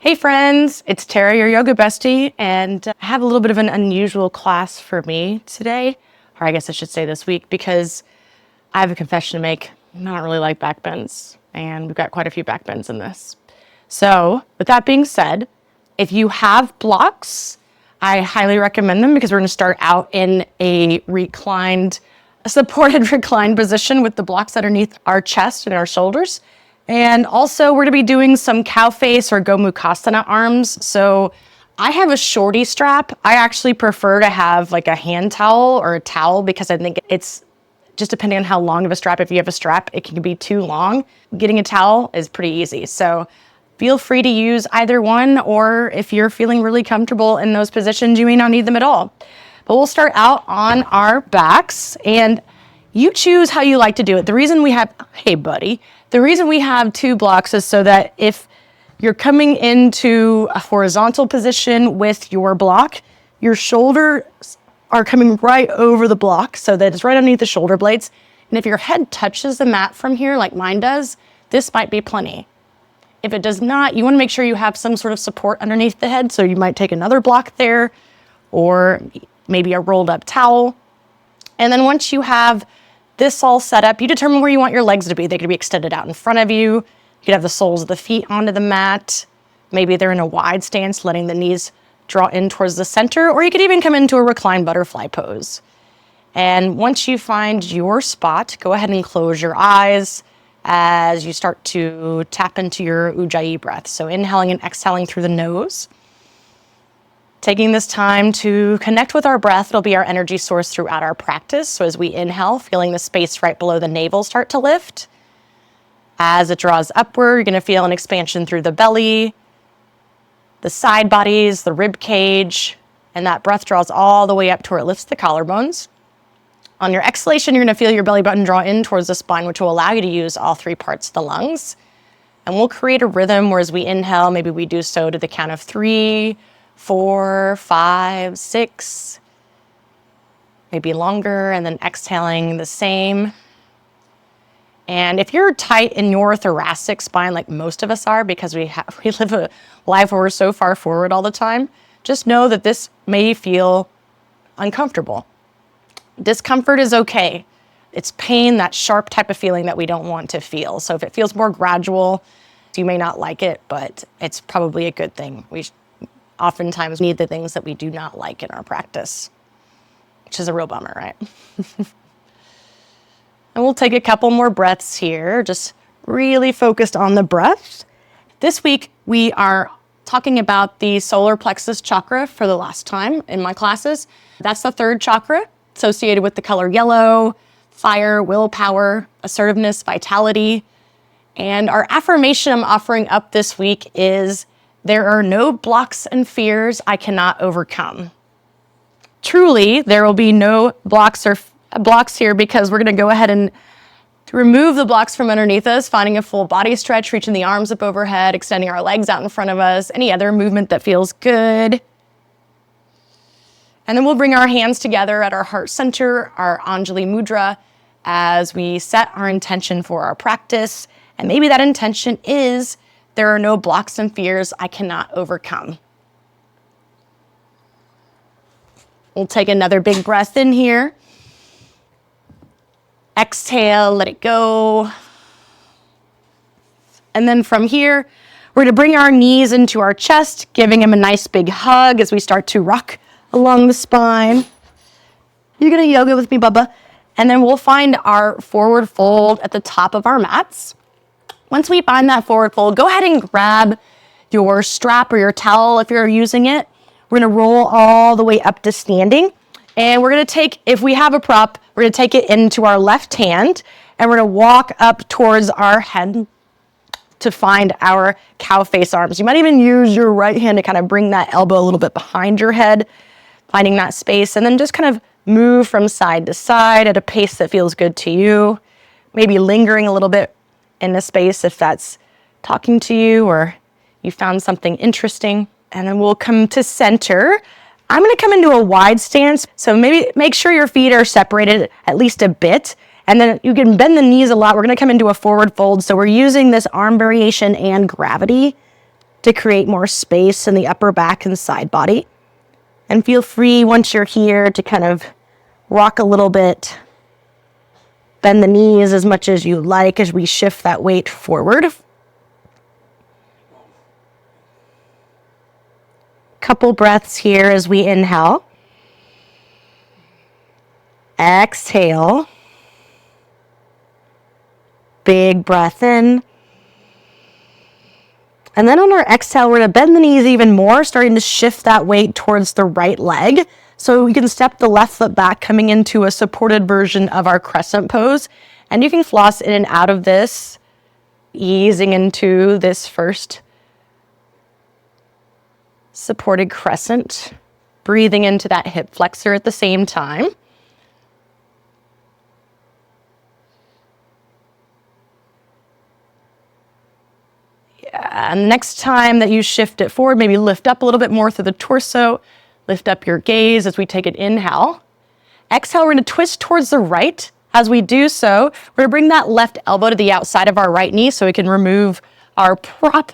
Hey friends, it's Tara, your yoga bestie, and I have a little bit of an unusual class for me today, or I guess I should say this week, because I have a confession to make. I don't really like back bends, and we've got quite a few back bends in this. So, with that being said, if you have blocks, I highly recommend them because we're going to start out in a supported reclined position with the blocks underneath our chest and our shoulders. And also we're gonna be doing some cow face or Gomukhasana arms. So I have a shorty strap. I actually prefer to have like a hand towel or a towel because I think it's just depending on how long of a strap. If you have a strap, it can be too long. Getting a towel is pretty easy. So feel free to use either one, or if you're feeling really comfortable in those positions, you may not need them at all. But we'll start out on our backs, and you choose how you like to do it. The reason we have two blocks is so that if you're coming into a horizontal position with your block, your shoulders are coming right over the block so that it's right underneath the shoulder blades. And if your head touches the mat from here, like mine does, this might be plenty. If it does not, you want to make sure you have some sort of support underneath the head. So you might take another block there, or maybe a rolled up towel. And then once you have this all set up, you determine where you want your legs to be. They could be extended out in front of you. You could have the soles of the feet onto the mat. Maybe they're in a wide stance, letting the knees draw in towards the center, or you could even come into a reclined butterfly pose. And once you find your spot, go ahead and close your eyes as you start to tap into your Ujjayi breath. So inhaling and exhaling through the nose. Taking this time to connect with our breath. It'll be our energy source throughout our practice. So as we inhale, feeling the space right below the navel start to lift. As it draws upward, you're going to feel an expansion through the belly, the side bodies, the rib cage, and that breath draws all the way up to where it lifts the collarbones. On your exhalation, you're going to feel your belly button draw in towards the spine, which will allow you to use all three parts of the lungs. And we'll create a rhythm where as we inhale, maybe we do so to the count of 3, 4, 5, 6, maybe longer, and then exhaling the same. And if you're tight in your thoracic spine, like most of us are, because we live a life where we're so far forward all the time, just know that this may feel uncomfortable. Discomfort is okay. It's pain, that sharp type of feeling that we don't want to feel. So if it feels more gradual, you may not like it, but it's probably a good thing. We oftentimes need the things that we do not like in our practice, which is a real bummer, right? And we'll take a couple more breaths here, just really focused on the breath. This week, we are talking about the solar plexus chakra for the last time in my classes. That's the third chakra associated with the color yellow, fire, willpower, assertiveness, vitality. And our affirmation I'm offering up this week is, there are no blocks and fears I cannot overcome. Truly, there will be no blocks here because we're going to go ahead and remove the blocks from underneath us, finding a full body stretch, reaching the arms up overhead, extending our legs out in front of us, any other movement that feels good. And then we'll bring our hands together at our heart center, our Anjali Mudra, as we set our intention for our practice. And maybe that intention is, there are no blocks and fears I cannot overcome. We'll take another big breath in here. Exhale, let it go. And then from here, we're gonna bring our knees into our chest, giving them a nice big hug as we start to rock along the spine. You're gonna yoga with me, Bubba. And then we'll find our forward fold at the top of our mats. Once we find that forward fold, go ahead and grab your strap or your towel if you're using it. We're gonna roll all the way up to standing. And we're gonna take, if we have a prop, we're gonna take it into our left hand and we're gonna walk up towards our head to find our cow face arms. You might even use your right hand to kind of bring that elbow a little bit behind your head, finding that space, and then just kind of move from side to side at a pace that feels good to you. Maybe lingering a little bit in the space if that's talking to you or you found something interesting. And then we'll come to center. I'm gonna come into a wide stance, so maybe make sure your feet are separated at least a bit, and then you can bend the knees a lot. We're gonna come into a forward fold, so we're using this arm variation and gravity to create more space in the upper back and side body. And feel free once you're here to kind of rock a little bit. Bend the knees as much as you like as we shift that weight forward. Couple breaths here as we inhale. Exhale. Big breath in. And then on our exhale, we're going to bend the knees even more, starting to shift that weight towards the right leg. So we can step the left foot back, coming into a supported version of our crescent pose. And you can floss in and out of this, easing into this first supported crescent, breathing into that hip flexor at the same time. And next time that you shift it forward, maybe lift up a little bit more through the torso. Lift up your gaze as we take an inhale. Exhale, we're going to twist towards the right. As we do so, we're going to bring that left elbow to the outside of our right knee so we can remove our prop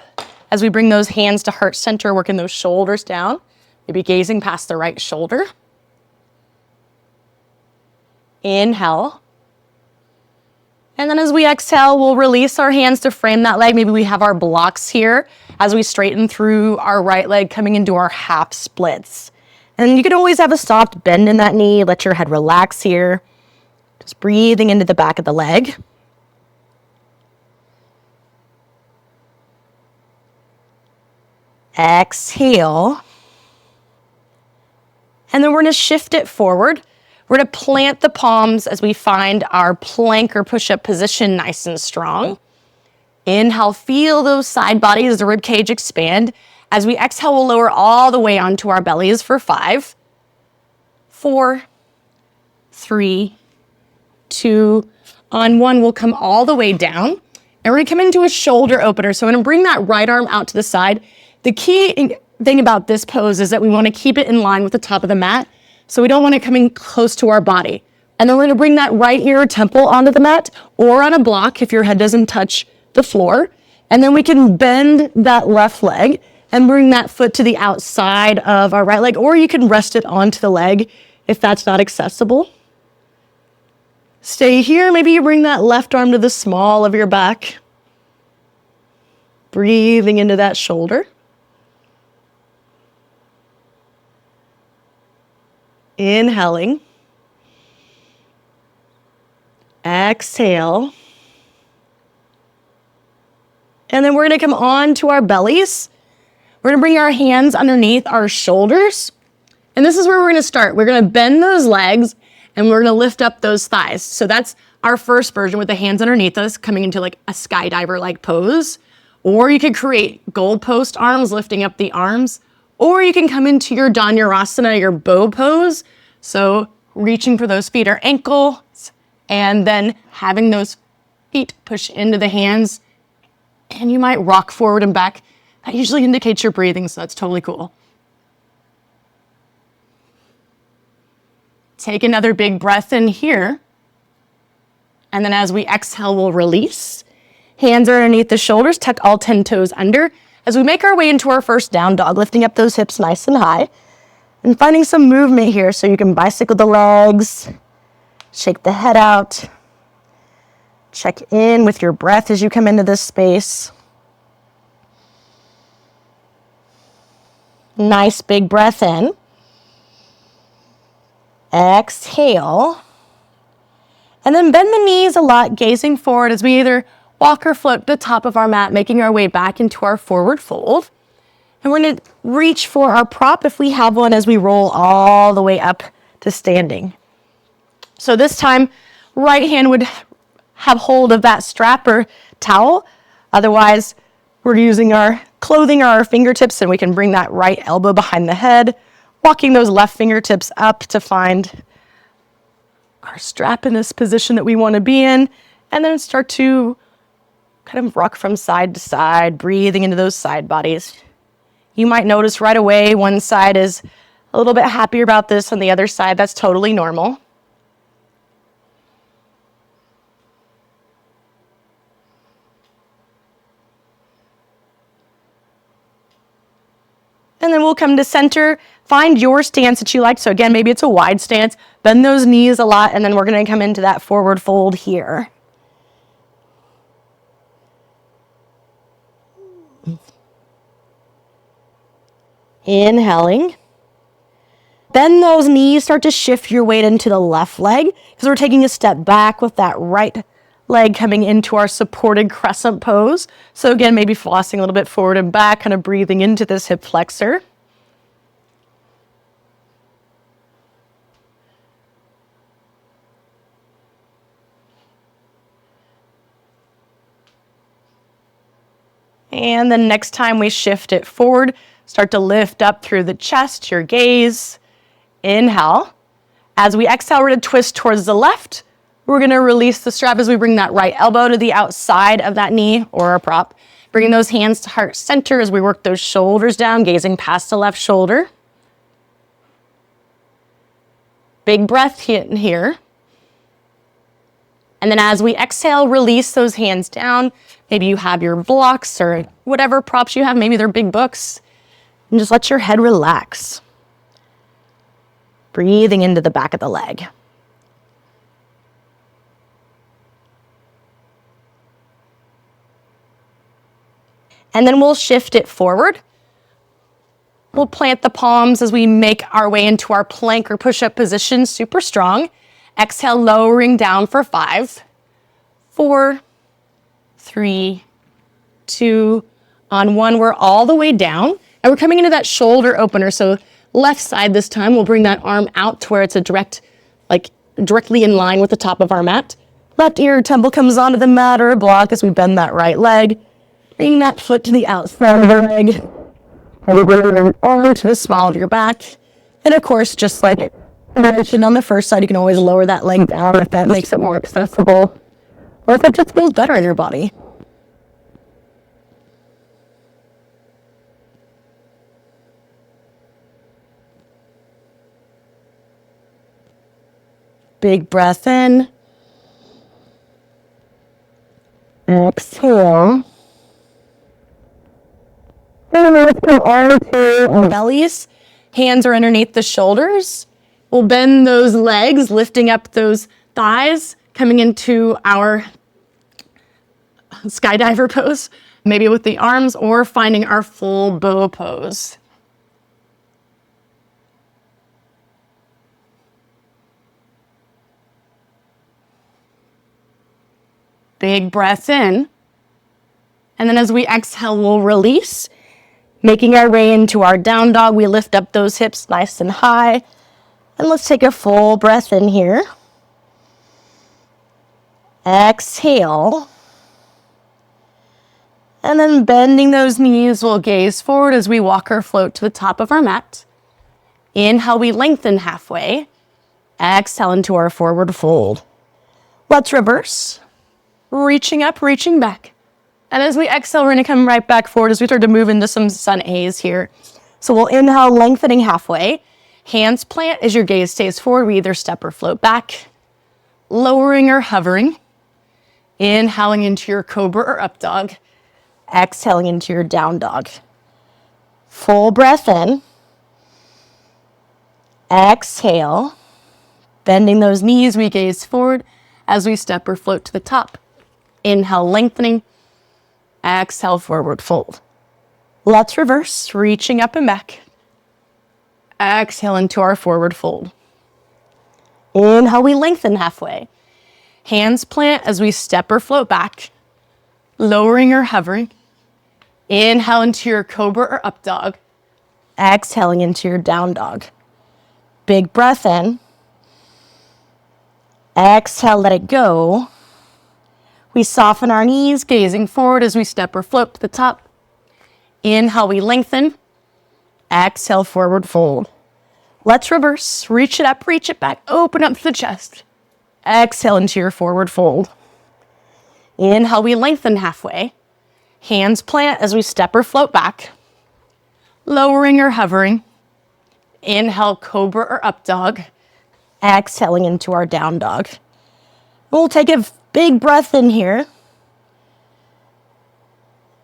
as we bring those hands to heart center, working those shoulders down. Maybe gazing past the right shoulder. Inhale. And then as we exhale, we'll release our hands to frame that leg. Maybe we have our blocks here as we straighten through our right leg, coming into our half splits. And you can always have a soft bend in that knee. Let your head relax here. Just breathing into the back of the leg. Exhale. And then we're going to shift it forward. We're going to plant the palms as we find our plank or push-up position nice and strong. Inhale, feel those side bodies, the rib cage expand. As we exhale, we'll lower all the way onto our bellies for 5, 4, 3, 2, on 1, we'll come all the way down. And we're going to come into a shoulder opener. So I'm going to bring that right arm out to the side. The key thing about this pose is that we want to keep it in line with the top of the mat. So we don't want it coming close to our body. And then we're going to bring that right ear or temple onto the mat or on a block if your head doesn't touch the floor. And then we can bend that left leg and bring that foot to the outside of our right leg, or you can rest it onto the leg if that's not accessible. Stay here. Maybe you bring that left arm to the small of your back. Breathing into that shoulder. Inhaling. Exhale. And then we're going to come on to our bellies. We're going to bring our hands underneath our shoulders. And this is where we're going to start. We're going to bend those legs and we're going to lift up those thighs. So that's our first version with the hands underneath us, coming into like a skydiver-like pose. Or you could create goalpost arms, lifting up the arms. Or you can come into your Dhanurasana, your bow pose. So reaching for those feet or ankles, and then having those feet push into the hands. And you might rock forward and back. That usually indicates you're breathing, so that's totally cool. Take another big breath in here. And then as we exhale, we'll release. Hands are underneath the shoulders, tuck all 10 toes under. As we make our way into our first down dog, lifting up those hips nice and high. And finding some movement here so you can bicycle the legs, shake the head out. Check in with your breath as you come into this space. Nice big breath in. Exhale. And then bend the knees a lot, gazing forward as we either walk or float to the top of our mat, making our way back into our forward fold. And we're going to reach for our prop if we have one as we roll all the way up to standing. So this time, right hand would have hold of that strap or towel. Otherwise, we're using our clothing or our fingertips, and we can bring that right elbow behind the head, walking those left fingertips up to find our strap in this position that we want to be in, and then start to kind of rock from side to side, breathing into those side bodies. You might notice right away one side is a little bit happier about this and the other side, that's totally normal. then we'll come to center. Find your stance that you like. So again, maybe it's a wide stance. Bend those knees a lot, and then we're going to come into that forward fold here. Inhaling. Bend those knees, start to shift your weight into the left leg because we're taking a step back with that right leg coming into our supported crescent pose. So again, maybe flossing a little bit forward and back, kind of breathing into this hip flexor. And then next time we shift it forward, start to lift up through the chest, your gaze. Inhale. As we exhale, we're going to twist towards the left. We're going to release the strap as we bring that right elbow to the outside of that knee or a prop. Bringing those hands to heart center as we work those shoulders down, gazing past the left shoulder. Big breath in here. And then as we exhale, release those hands down. Maybe you have your blocks or whatever props you have. Maybe they're big books. And just let your head relax. Breathing into the back of the leg. And then we'll shift it forward. We'll plant the palms as we make our way into our plank or push-up position, super strong. Exhale, lowering down for 5, 4, 3, 2, on 1. We're all the way down. And we're coming into that shoulder opener. So left side this time, we'll bring that arm out to where it's a directly in line with the top of our mat. Left ear temple comes onto the mat or a block as we bend that right leg. Bring that foot to the outside of the leg. And we bring your arm to the small of your back. And of course, just like I mentioned on the first side, you can always lower that leg down if that makes it more accessible. Or if it just feels better in your body. Big breath in. Exhale. And let's go all to our bellies. Hands are underneath the shoulders. We'll bend those legs, lifting up those thighs, coming into our Skydiver pose, maybe with the arms, or finding our full bow pose. Big breath in. And then as we exhale, we'll release. Making our way into our down dog, we lift up those hips nice and high. And let's take a full breath in here. Exhale. And then bending those knees, we'll gaze forward as we walk or float to the top of our mat. Inhale, we lengthen halfway. Exhale into our forward fold. Let's reverse. Reaching up, reaching back. And as we exhale, we're going to come right back forward as we start to move into some sun A's here. So we'll inhale, lengthening halfway. Hands plant as your gaze stays forward. We either step or float back. Lowering or hovering. Inhaling into your cobra or up dog. Exhaling into your down dog. Full breath in. Exhale. Bending those knees, we gaze forward as we step or float to the top. Inhale, lengthening. Exhale, forward fold. Let's reverse, reaching up and back. Exhale into our forward fold. Inhale, we lengthen halfway. Hands plant as we step or float back. Lowering or hovering. Inhale into your cobra or up dog. Exhaling into your down dog. Big breath in. Exhale, let it go. We soften our knees, gazing forward as we step or float to the top. Inhale, we lengthen. Exhale, forward fold. Let's reverse. Reach it up, reach it back. Open up the chest. Exhale into your forward fold. Inhale, we lengthen halfway. Hands plant as we step or float back. Lowering or hovering. Inhale, cobra or up dog. Exhaling into our down dog. We'll take a big breath in here.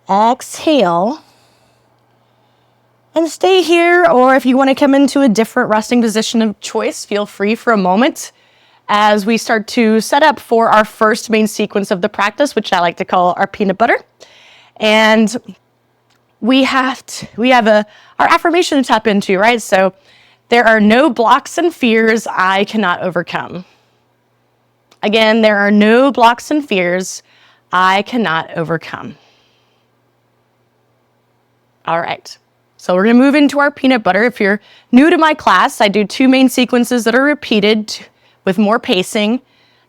Exhale. And stay here, or if you want to come into a different resting position of choice, feel free for a moment as we start to set up for our first main sequence of the practice, which I like to call our peanut butter. And we have our affirmation to tap into, right? So there are no blocks and fears I cannot overcome. Again, there are no blocks and fears I cannot overcome. All right. So we're going to move into our peanut butter. If you're new to my class, I do 2 main sequences that are repeated with more pacing.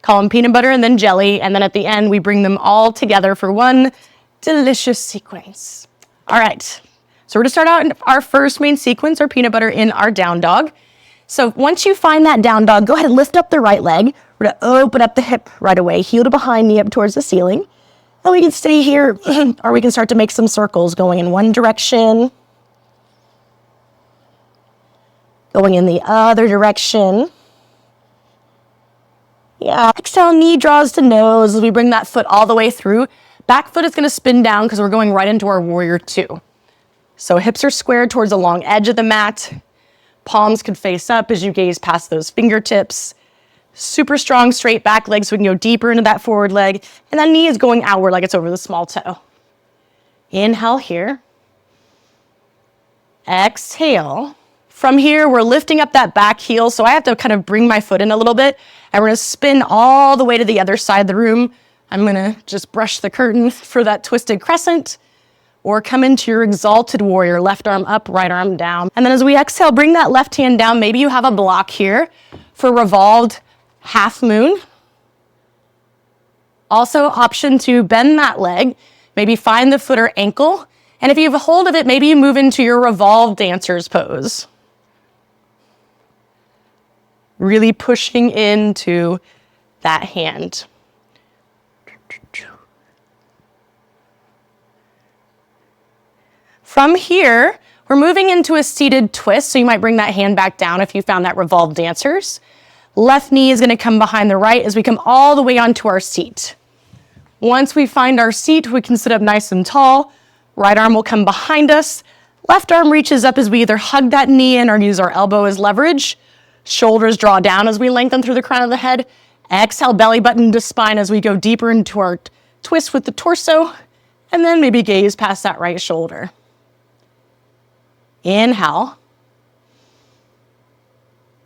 Call them peanut butter and then jelly. And then at the end, we bring them all together for one delicious sequence. All right. So we're going to start out in our first main sequence, our peanut butter in our down dog. So once you find that down dog, go ahead and lift up the right leg. We're going to open up the hip right away, heel to behind, knee up towards the ceiling. And we can stay here, or we can start to make some circles going in one direction, going in the other direction. Yeah, exhale, knee draws to nose as we bring that foot all the way through. Back foot is going to spin down because we're going right into our warrior 2. So hips are squared towards the long edge of the mat. Palms could face up as you gaze past those fingertips. Super strong straight back leg so we can go deeper into that forward leg. And that knee is going outward like it's over the small toe. Inhale here. Exhale. From here, we're lifting up that back heel. So I have to kind of bring my foot in a little bit. And we're going to spin all the way to the other side of the room. I'm going to just brush the curtain for that twisted crescent. Or come into your exalted warrior, left arm up, right arm down. And then as we exhale, bring that left hand down. Maybe you have a block here for revolved half moon. Also, option to bend that leg. Maybe find the foot or ankle. And if you have a hold of it, maybe you move into your revolved dancer's pose. Really pushing into that hand. From here, we're moving into a seated twist, so you might bring that hand back down if you found that revolved dancers. Left knee is going to come behind the right as we come all the way onto our seat. Once we find our seat, we can sit up nice and tall. Right arm will come behind us. Left arm reaches up as we either hug that knee in or use our elbow as leverage. Shoulders draw down as we lengthen through the crown of the head. Exhale, belly button to spine as we go deeper into our twist with the torso. And then maybe gaze past that right shoulder. Inhale.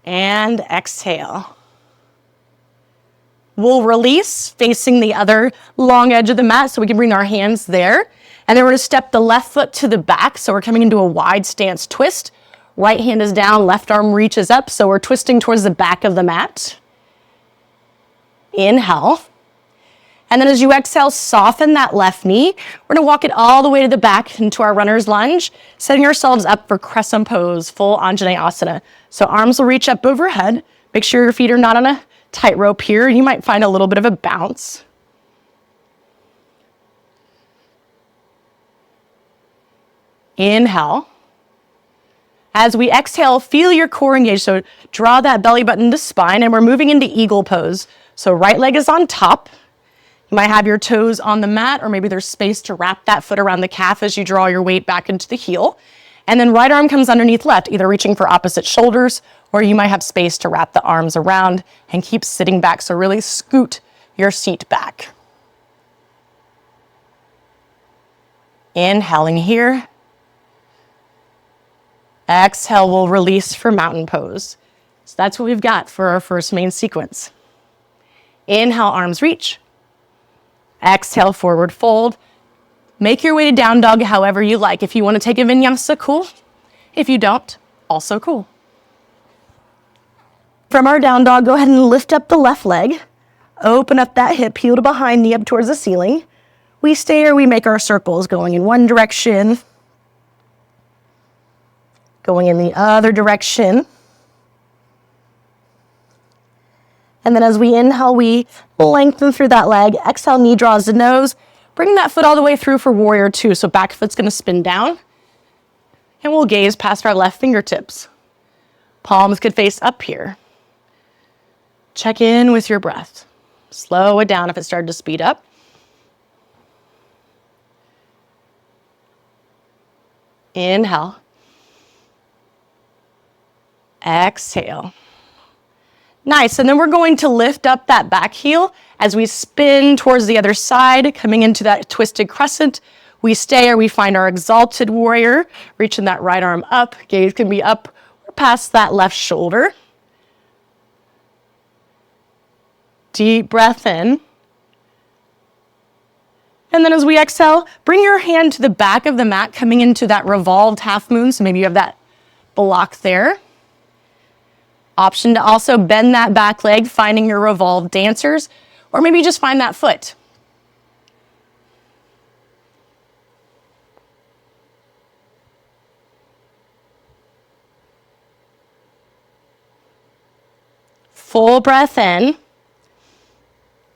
And exhale. We'll release facing the other long edge of the mat so we can bring our hands there. And then we're going to step the left foot to the back. So we're coming into a wide stance twist. Right hand is down, left arm reaches up. So we're twisting towards the back of the mat. Inhale. And then as you exhale, soften that left knee. We're gonna walk it all the way to the back into our runner's lunge, setting ourselves up for crescent pose, full Anjaneyasana. So arms will reach up overhead. Make sure your feet are not on a tightrope here. You might find a little bit of a bounce. Inhale. As we exhale, feel your core engage. So draw that belly button to spine, and we're moving into eagle pose. So right leg is on top. You might have your toes on the mat, or maybe there's space to wrap that foot around the calf as you draw your weight back into the heel. And then right arm comes underneath left, either reaching for opposite shoulders, or you might have space to wrap the arms around and keep sitting back. So really scoot your seat back. Inhaling here. Exhale, we'll release for mountain pose. So that's what we've got for our first main sequence. Inhale, arms reach. Exhale, forward fold. Make your way to down dog however you like. If you want to take a vinyasa, cool. If you don't, also cool. From our down dog, go ahead and lift up the left leg. Open up that hip, heel to behind, knee up towards the ceiling. We stay or we make our circles going in one direction, going in the other direction. And then as we inhale, we lengthen through that leg. Exhale, knee draws to nose. Bring that foot all the way through for warrior 2. So back foot's going to spin down. And we'll gaze past our left fingertips. Palms could face up here. Check in with your breath. Slow it down if it started to speed up. Inhale. Exhale. Nice, and then we're going to lift up that back heel as we spin towards the other side, coming into that twisted crescent. We stay or we find our exalted warrior, reaching that right arm up. Gaze can be up or past that left shoulder. Deep breath in. And then as we exhale, bring your hand to the back of the mat, coming into that revolved half moon. So maybe you have that block there. Option to also bend that back leg, finding your revolved dancers, or maybe just find that foot. Full breath in.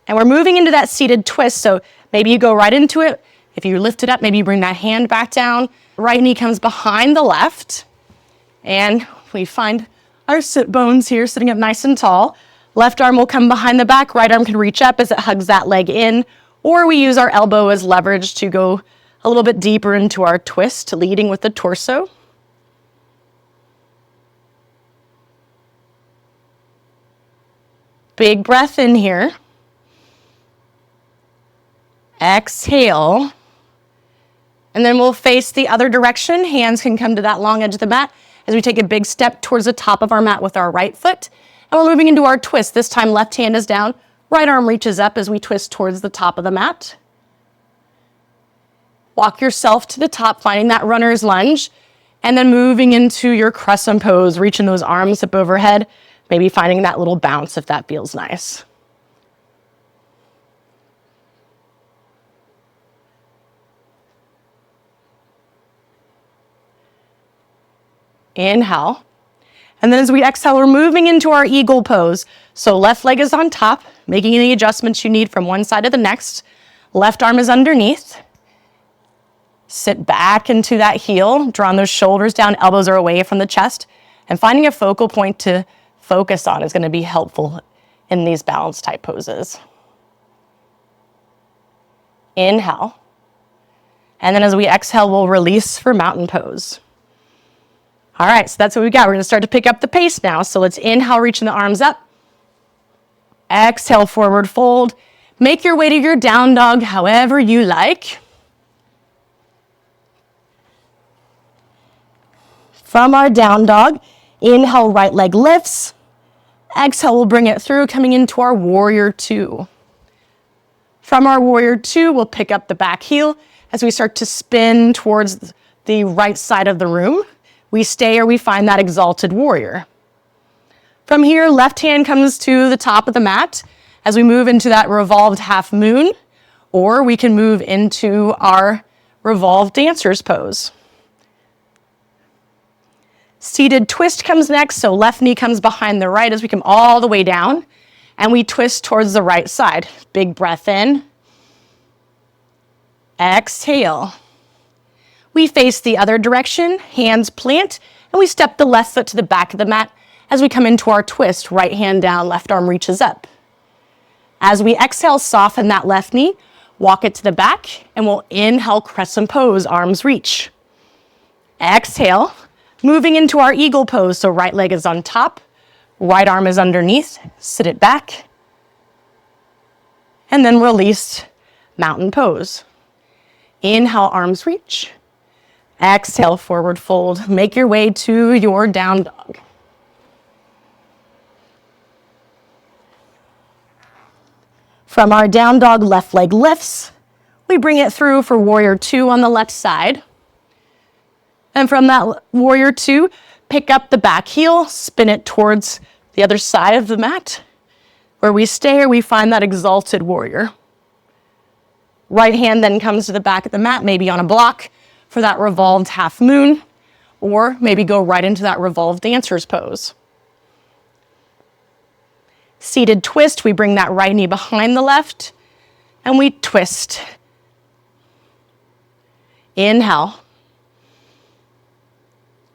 And we're moving into that seated twist. So maybe you go right into it. If you lift it up, maybe you bring that hand back down. Right knee comes behind the left. And we find our sit bones here sitting up nice and tall. Left arm will come behind the back. Right arm can reach up as it hugs that leg in. Or we use our elbow as leverage to go a little bit deeper into our twist, leading with the torso. Big breath in here. Exhale. And then we'll face the other direction. Hands can come to that long edge of the mat as we take a big step towards the top of our mat with our right foot. And we're moving into our twist. This time left hand is down, right arm reaches up as we twist towards the top of the mat. Walk yourself to the top, finding that runner's lunge, and then moving into your crescent pose, reaching those arms up overhead, maybe finding that little bounce if that feels nice. Inhale. And then as we exhale, we're moving into our eagle pose. So left leg is on top, making any adjustments you need from one side to the next. Left arm is underneath. Sit back into that heel, drawing those shoulders down, elbows are away from the chest. And finding a focal point to focus on is going to be helpful in these balance type poses. Inhale. And then as we exhale, we'll release for mountain pose. All right, so that's what we got. We're going to start to pick up the pace now. So let's inhale, reaching the arms up. Exhale, forward fold. Make your way to your down dog however you like. From our down dog, inhale, right leg lifts. Exhale, we'll bring it through, coming into our warrior two. From our warrior two, we'll pick up the back heel as we start to spin towards the right side of the room. We stay or we find that exalted warrior. From here, left hand comes to the top of the mat as we move into that revolved half moon, or we can move into our revolved dancer's pose. Seated twist comes next, so left knee comes behind the right as we come all the way down, and we twist towards the right side. Big breath in. Exhale. We face the other direction, hands plant, and we step the left foot to the back of the mat as we come into our twist. Right hand down, left arm reaches up. As we exhale, soften that left knee, walk it to the back, and we'll inhale, crescent pose, arms reach. Exhale, moving into our eagle pose, so right leg is on top, right arm is underneath, sit it back, and then release, mountain pose. Inhale, arms reach. Exhale, forward fold. Make your way to your down dog. From our down dog, left leg lifts. We bring it through for warrior two on the left side. And from that warrior two, pick up the back heel, spin it towards the other side of the mat. Where we stay or we find that exalted warrior. Right hand then comes to the back of the mat, maybe on a block, for that revolved half moon, or maybe go right into that revolved dancer's pose. Seated twist, we bring that right knee behind the left, and we twist. Inhale.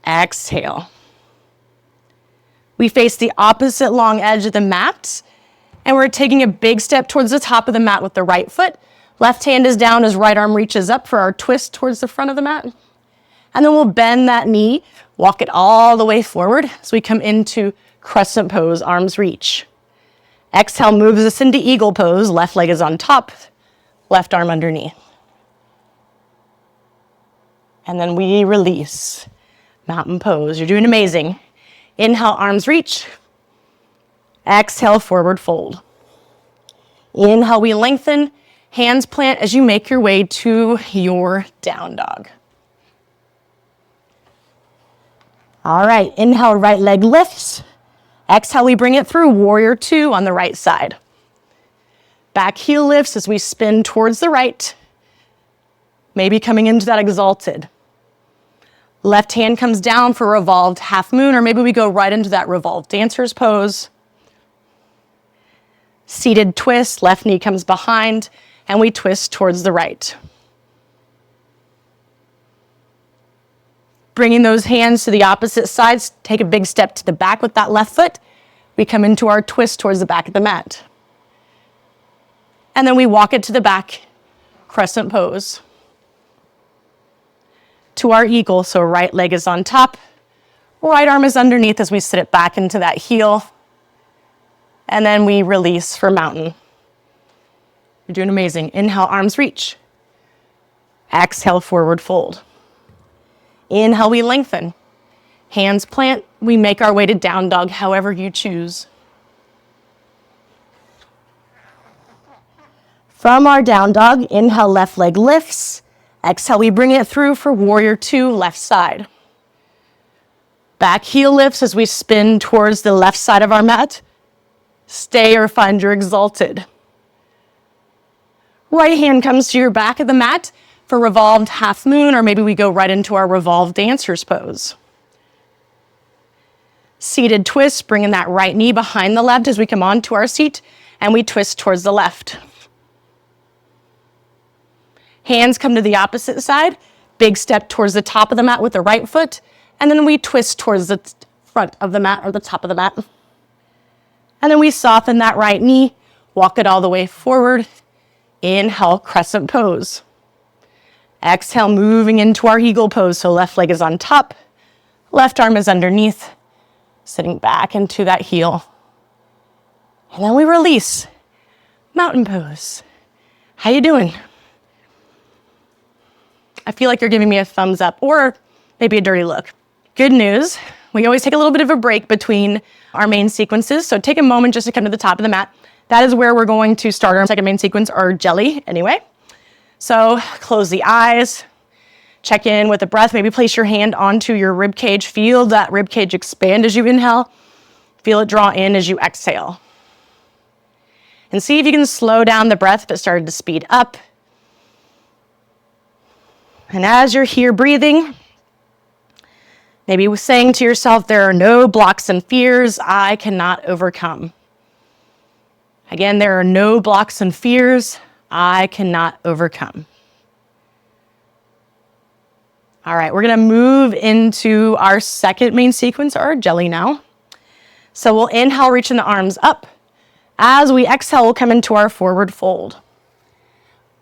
Exhale. We face the opposite long edge of the mat, and we're taking a big step towards the top of the mat with the right foot. Left hand is down as right arm reaches up for our twist towards the front of the mat. And then we'll bend that knee, walk it all the way forward as we come into crescent pose, arms reach. Exhale moves us into eagle pose. Left leg is on top, left arm underneath. And then we release. Mountain pose. You're doing amazing. Inhale, arms reach. Exhale, forward fold. Inhale, we lengthen. Hands plant as you make your way to your down dog. All right, inhale, right leg lifts. Exhale, we bring it through, warrior two on the right side. Back heel lifts as we spin towards the right, maybe coming into that exalted. Left hand comes down for revolved half moon, or maybe we go right into that revolved dancer's pose. Seated twist, left knee comes behind, and we twist towards the right. Bringing those hands to the opposite sides, take a big step to the back with that left foot. We come into our twist towards the back of the mat. And then we walk it to the back, crescent pose. To our eagle, so right leg is on top, right arm is underneath as we sit it back into that heel. And then we release for mountain. You're doing amazing. Inhale, arms reach. Exhale, forward fold. Inhale, we lengthen. Hands plant. We make our way to down dog, however you choose. From our down dog, inhale, left leg lifts. Exhale, we bring it through for warrior two, left side. Back heel lifts as we spin towards the left side of our mat. Stay or find your exalted. Right hand comes to your back of the mat for revolved half moon, or maybe we go right into our revolved dancer's pose. Seated twist, bringing that right knee behind the left as we come onto our seat, and we twist towards the left. Hands come to the opposite side, big step towards the top of the mat with the right foot, and then we twist towards the front of the mat or the top of the mat. And then we soften that right knee, walk it all the way forward. Inhale, crescent pose. Exhale, moving into our eagle pose, so left leg is on top, left arm is underneath, sitting back into that heel. And then we release, mountain pose. How you doing? I feel like you're giving me a thumbs up or maybe a dirty look. Good news, we always take a little bit of a break between our main sequences, so take a moment just to come to the top of the mat. That is where we're going to start our second main sequence, or jelly anyway. So close the eyes, check in with the breath, maybe place your hand onto your rib cage, feel that rib cage expand as you inhale, feel it draw in as you exhale. And see if you can slow down the breath if it started to speed up. And as you're here breathing, maybe saying to yourself, there are no blocks and fears I cannot overcome. Again, there are no blocks and fears I cannot overcome. All right, we're gonna move into our second main sequence, our jelly now. So we'll inhale, reaching the arms up. As we exhale, we'll come into our forward fold.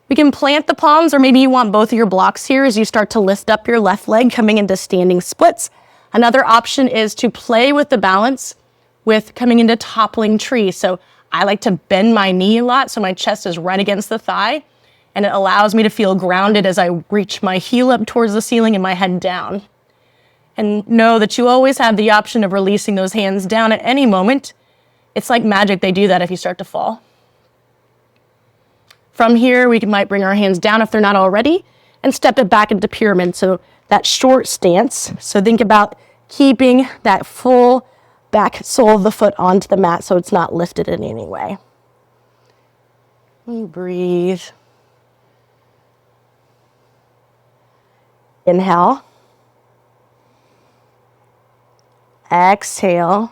We can plant the palms, or maybe you want both of your blocks here as you start to lift up your left leg, coming into standing splits. Another option is to play with the balance with coming into toppling tree. So I like to bend my knee a lot so my chest is right against the thigh, and it allows me to feel grounded as I reach my heel up towards the ceiling and my head down. And know that you always have the option of releasing those hands down at any moment. It's like magic, they do that if you start to fall. From here, we might bring our hands down if they're not already, and step it back into pyramid, so that short stance. So think about keeping that full back sole of the foot onto the mat so it's not lifted in any way. And breathe. Inhale. Exhale.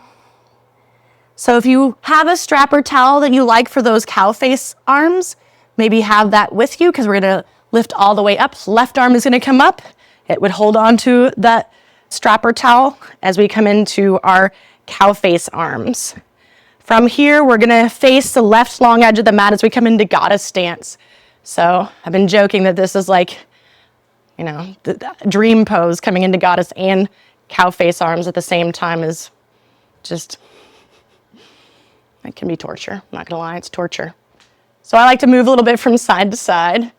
So if you have a strap or towel that you like for those cow face arms, maybe have that with you, because we're gonna lift all the way up. Left arm is gonna come up. It would hold on to that strap or towel as we come into our cow face arms. From here, we're gonna face the left long edge of the mat as we come into goddess stance. So I've been joking that this is like You know, the dream pose, coming into goddess and cow face arms at the same time is just, it can be torture. I'm not gonna lie, it's torture. So I like to move a little bit from side to side.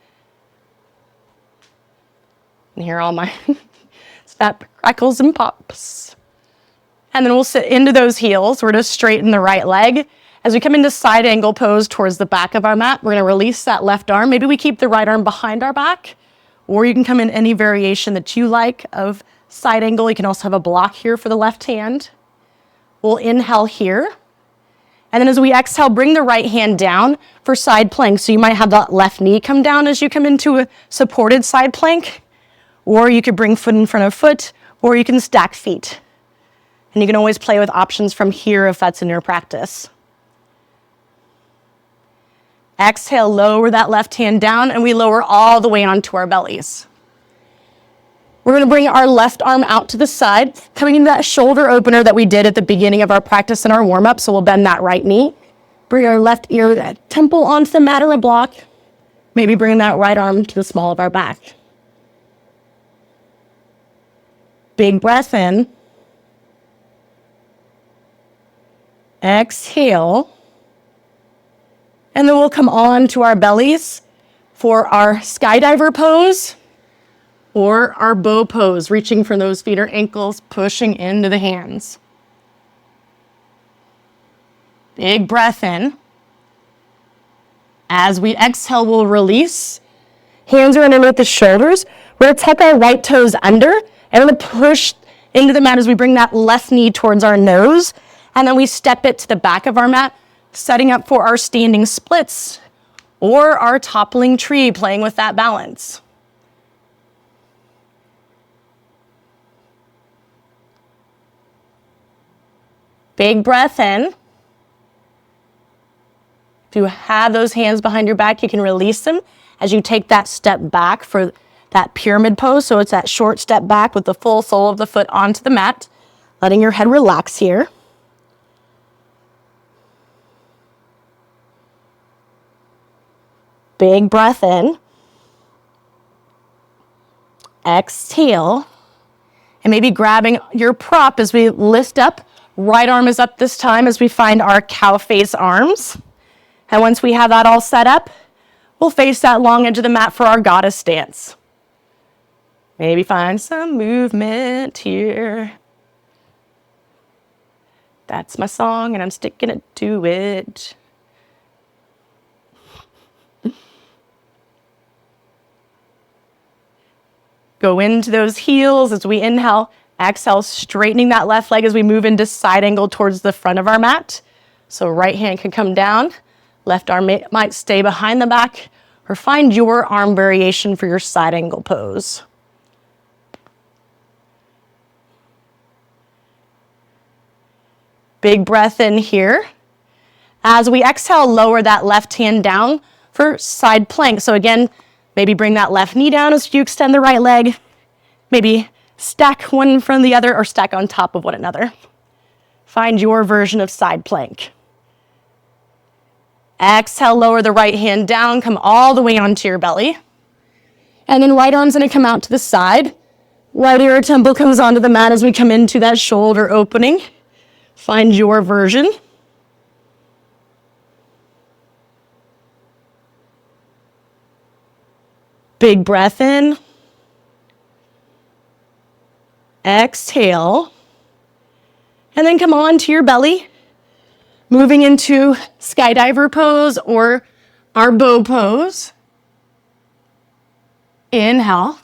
And hear all my snap, crackles, and pops. And then we'll sit into those heels. We're gonna straighten the right leg. As we come into side angle pose towards the back of our mat, we're gonna release that left arm. Maybe we keep the right arm behind our back, or you can come in any variation that you like of side angle. You can also have a block here for the left hand. We'll inhale here. And then as we exhale, bring the right hand down for side plank. So you might have that left knee come down as you come into a supported side plank, or you could bring foot in front of foot, or you can stack feet. And you can always play with options from here if that's in your practice. Exhale, lower that left hand down, and we lower all the way onto our bellies. We're gonna bring our left arm out to the side, coming into that shoulder opener that we did at the beginning of our practice and our warm-up, so we'll bend that right knee. Bring our left ear, that temple onto the mat or a block. Maybe bring that right arm to the small of our back. Big breath in. Exhale. And then we'll come on to our bellies for our Skydiver pose or our bow pose, reaching for those feet or ankles, pushing into the hands. Big breath in. As we exhale, we'll release. Hands are underneath the shoulders. We're gonna tuck our right toes under and we're gonna push into the mat as we bring that left knee towards our nose. And then we step it to the back of our mat, setting up for our standing splits or our toppling tree, playing with that balance. Big breath in. If you have those hands behind your back, you can release them as you take that step back for that pyramid pose. So it's that short step back with the full sole of the foot onto the mat, letting your head relax here. Big breath in. Exhale. And maybe grabbing your prop as we lift up. Right arm is up this time as we find our cow face arms. And once we have that all set up, we'll face that long edge of the mat for our goddess stance. Maybe find some movement here. That's my song and I'm sticking it to it. Go into those heels as we inhale, exhale, straightening that left leg as we move into side angle towards the front of our mat. So right hand can come down, left arm might stay behind the back, or find your arm variation for your side angle pose. Big breath in here. As we exhale, lower that left hand down for side plank. So again, maybe bring that left knee down as you extend the right leg. Maybe stack one in front of the other or stack on top of one another. Find your version of side plank. Exhale, lower the right hand down, come all the way onto your belly. And then right arm's gonna come out to the side. Right ear temple comes onto the mat as we come into that shoulder opening. Find your version. Big breath in. Exhale. And then come on to your belly. Moving into Skydiver pose or our bow pose. Inhale.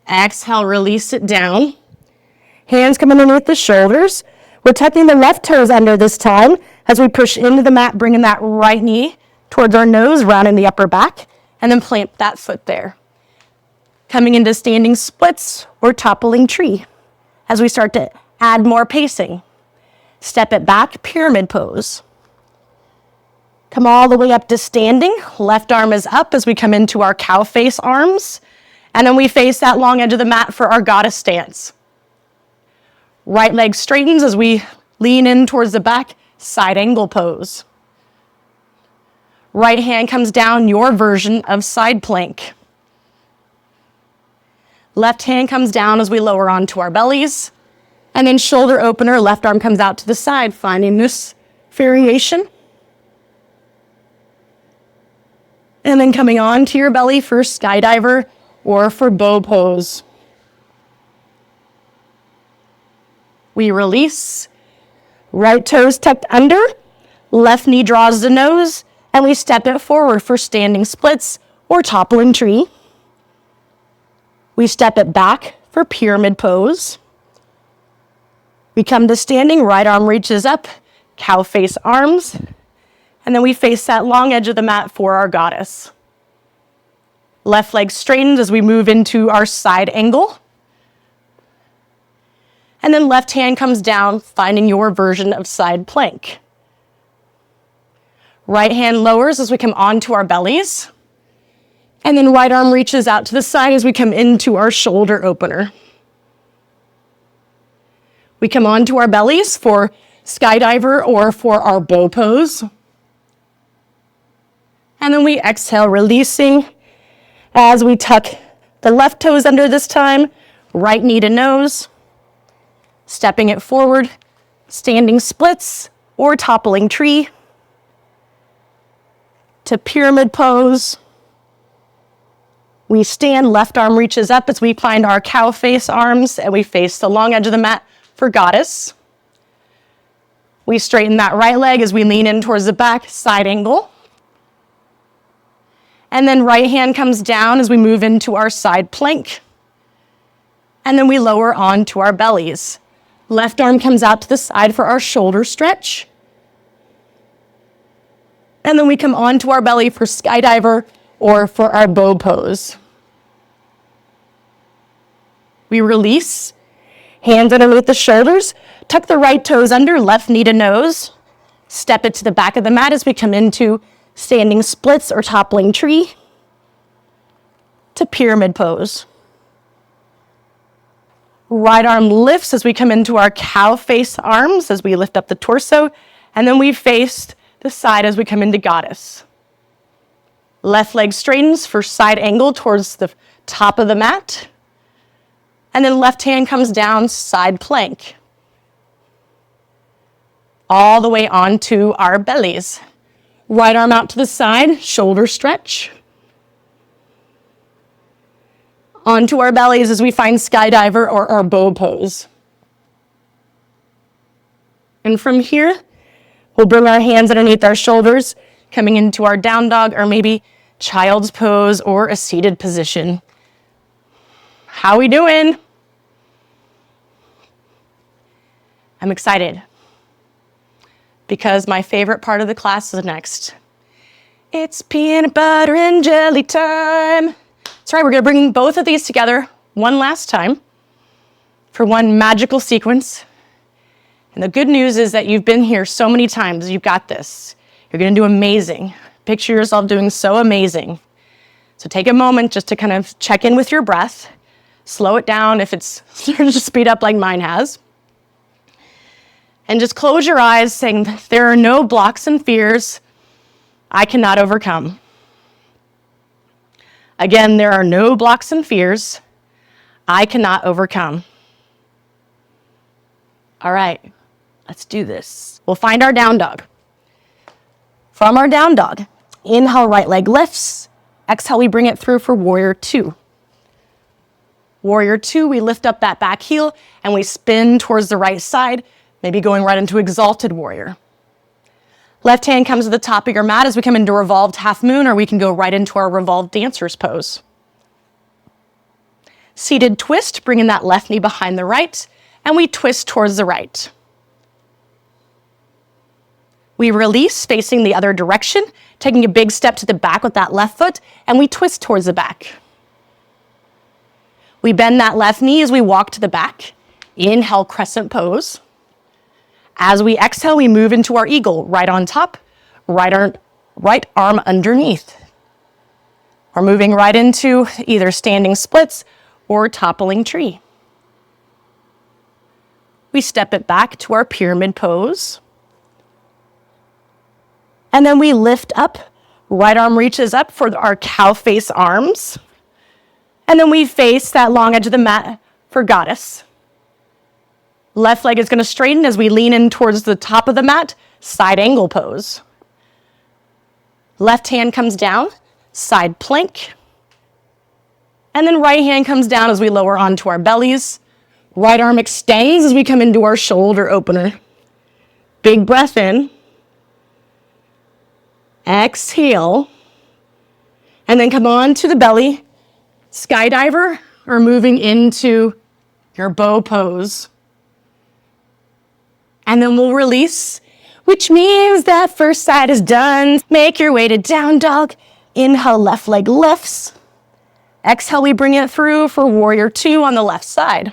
Exhale, release it down. Hands come underneath the shoulders. We're tucking the left toes under this time as we push into the mat, bringing that right knee towards our nose, rounding the upper back. And then plant that foot there. Coming into standing splits or toppling tree as we start to add more pacing. Step it back, pyramid pose. Come all the way up to standing. Left arm is up as we come into our cow face arms. And then we face that long edge of the mat for our goddess stance. Right leg straightens as we lean in towards the back, side angle pose. Right hand comes down, your version of side plank. Left hand comes down as we lower onto our bellies. And then shoulder opener, left arm comes out to the side, finding this variation. And then coming onto your belly for Skydiver or for bow pose. We release, right toes tucked under, left knee draws the nose, and we step it forward for standing splits or toppling tree. We step it back for pyramid pose. We come to standing, right arm reaches up, cow face arms, and then we face that long edge of the mat for our goddess. Left leg straightens as we move into our side angle. And then left hand comes down, finding your version of side plank. Right hand lowers as we come onto our bellies. And then right arm reaches out to the side as we come into our shoulder opener. We come onto our bellies for Skydiver or for our bow pose. And then we exhale, releasing as we tuck the left toes under this time, right knee to nose, stepping it forward, standing splits or toppling tree to pyramid pose. We stand, left arm reaches up as we find our cow face arms, and we face the long edge of the mat for goddess. We straighten that right leg as we lean in towards the back, side angle. And then right hand comes down as we move into our side plank. And then we lower onto our bellies. Left arm comes out to the side for our shoulder stretch. And then we come onto our belly for Skydiver or for our bow pose. We release, hands underneath the shoulders, tuck the right toes under, left knee to nose, step it to the back of the mat as we come into standing splits or toppling tree to pyramid pose. Right arm lifts as we come into our cow face arms as we lift up the torso, and then we face the side as we come into goddess. Left leg straightens for side angle towards the top of the mat, and then left hand comes down, side plank. All the way onto our bellies. Right arm out to the side, shoulder stretch. Onto our bellies as we find Skydiver or our bow pose. And from here, we'll bring our hands underneath our shoulders, coming into our down dog or maybe child's pose or a seated position. How we doing? I'm excited because my favorite part of the class is next. It's peanut butter and jelly time. That's right, we're gonna bring both of these together one last time for one magical sequence. And the good news is that you've been here so many times, you've got this. You're gonna do amazing. Picture yourself doing so amazing. So take a moment just to kind of check in with your breath, slow it down if it's starting to speed up like mine has. And just close your eyes saying, there are no blocks and fears I cannot overcome. Again, there are no blocks and fears I cannot overcome. All right, let's do this. We'll find our down dog. From our down dog, inhale, right leg lifts. Exhale, we bring it through for warrior two. Warrior two, we lift up that back heel and we spin towards the right side, maybe going right into exalted warrior. Left hand comes to the top of your mat as we come into revolved half moon, or we can go right into our revolved dancer's pose. Seated twist, bringing that left knee behind the right, and we twist towards the right. We release, facing the other direction, taking a big step to the back with that left foot, and we twist towards the back. We bend that left knee as we walk to the back. Inhale, crescent pose. As we exhale, we move into our eagle, right on top, right arm underneath. We're moving right into either standing splits or toppling tree. We step it back to our pyramid pose. And then we lift up, right arm reaches up for our cow face arms. And then we face that long edge of the mat for goddess. Left leg is going to straighten as we lean in towards the top of the mat, side angle pose. Left hand comes down, side plank. And then right hand comes down as we lower onto our bellies. Right arm extends as we come into our shoulder opener. Big breath in. Exhale. And then come on to the belly. Skydiver, or moving into your bow pose. And then we'll release, which means that first side is done. Make your way to down dog. Inhale, left leg lifts. Exhale, we bring it through for warrior 2 on the left side.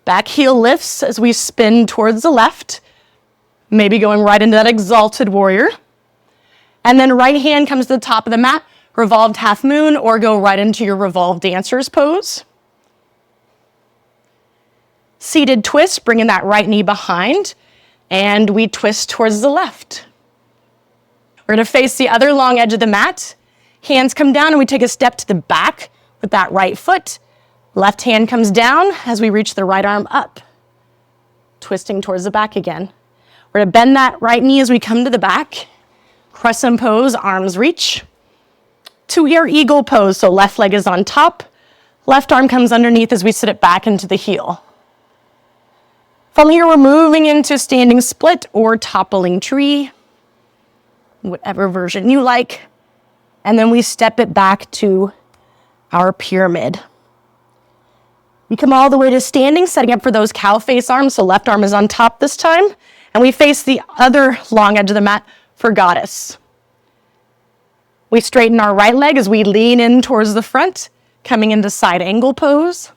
Back heel lifts as we spin towards the left, maybe going right into that exalted warrior. And then right hand comes to the top of the mat, revolved half moon, or go right into your revolved dancers pose. Seated twist, bringing that right knee behind, and we twist towards the left. We're gonna face the other long edge of the mat. Hands come down and we take a step to the back with that right foot. Left hand comes down as we reach the right arm up. Twisting towards the back again. We're gonna bend that right knee as we come to the back. Crescent pose, arms reach. To your eagle pose, so left leg is on top. Left arm comes underneath as we sit it back into the heel. From here, we're moving into standing split or toppling tree, whatever version you like. And then we step it back to our pyramid. We come all the way to standing, setting up for those cow face arms. So left arm is on top this time. And we face the other long edge of the mat for goddess. We straighten our right leg as we lean in towards the front, coming into side angle pose.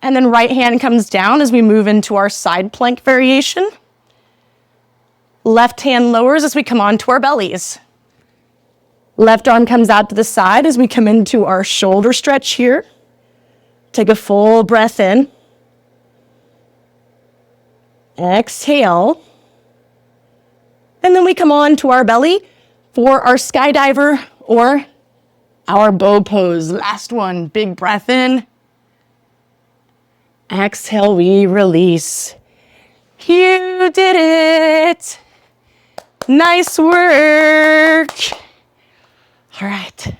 And then right hand comes down as we move into our side plank variation. Left hand lowers as we come onto our bellies. Left arm comes out to the side as we come into our shoulder stretch here. Take a full breath in. Exhale. And then we come on to our belly for our skydiver or our bow pose. Last one, big breath in. Exhale, we release. You did it. Nice work. All right.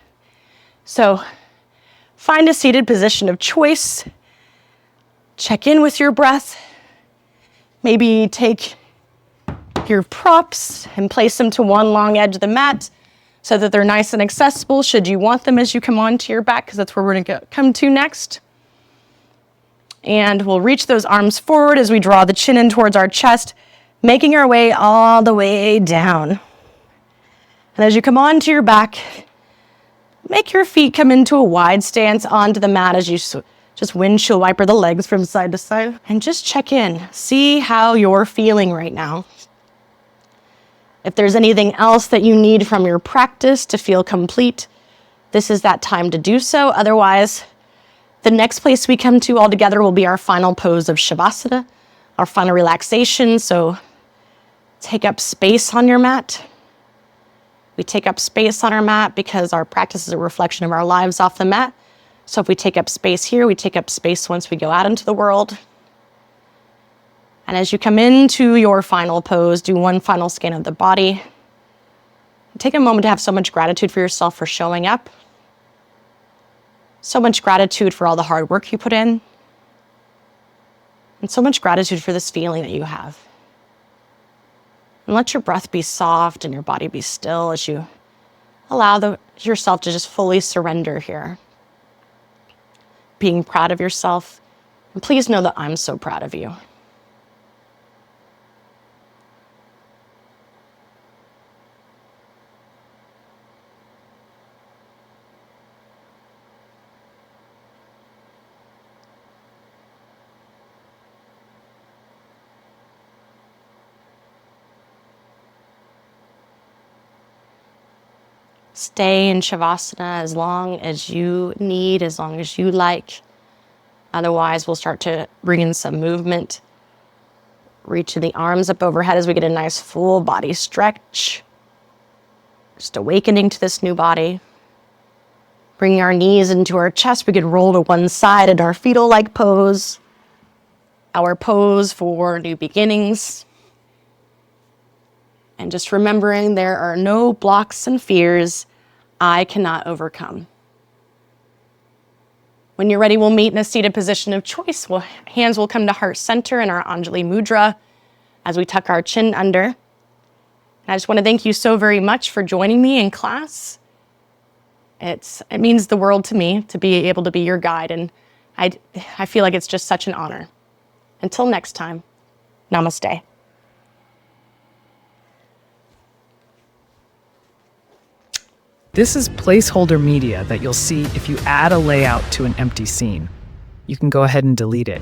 So find a seated position of choice. Check in with your breath. Maybe take your props and place them to one long edge of the mat so that they're nice and accessible should you want them as you come onto your back, because that's where we're going to come to next. And we'll reach those arms forward as we draw the chin in towards our chest, making our way all the way down. And as you come onto your back, make your feet come into a wide stance onto the mat as you just windshield wiper the legs from side to side. And just check in. See how you're feeling right now. If there's anything else that you need from your practice to feel complete, this is that time to do so. Otherwise, the next place we come to all together will be our final pose of Shavasana, our final relaxation. So take up space on your mat. We take up space on our mat because our practice is a reflection of our lives off the mat. So if we take up space here, we take up space once we go out into the world. And as you come into your final pose, do one final scan of the body. Take a moment to have so much gratitude for yourself for showing up. So much gratitude for all the hard work you put in. And so much gratitude for this feeling that you have. And let your breath be soft and your body be still as you allow yourself to just fully surrender here. Being proud of yourself. And please know that I'm so proud of you. Stay in Shavasana as long as you need, as long as you like. Otherwise, we'll start to bring in some movement. Reaching the arms up overhead as we get a nice full body stretch. Just awakening to this new body. Bringing our knees into our chest, we could roll to one side in our fetal-like pose. Our pose for new beginnings. And just remembering there are no blocks and fears I cannot overcome. When you're ready, we'll meet in a seated position of choice. Hands will come to heart center in our Anjali Mudra as we tuck our chin under. And I just want to thank you so very much for joining me in class. It means the world to me to be able to be your guide, and I feel like it's just such an honor. Until next time, namaste. This is placeholder media that you'll see if you add a layout to an empty scene. You can go ahead and delete it.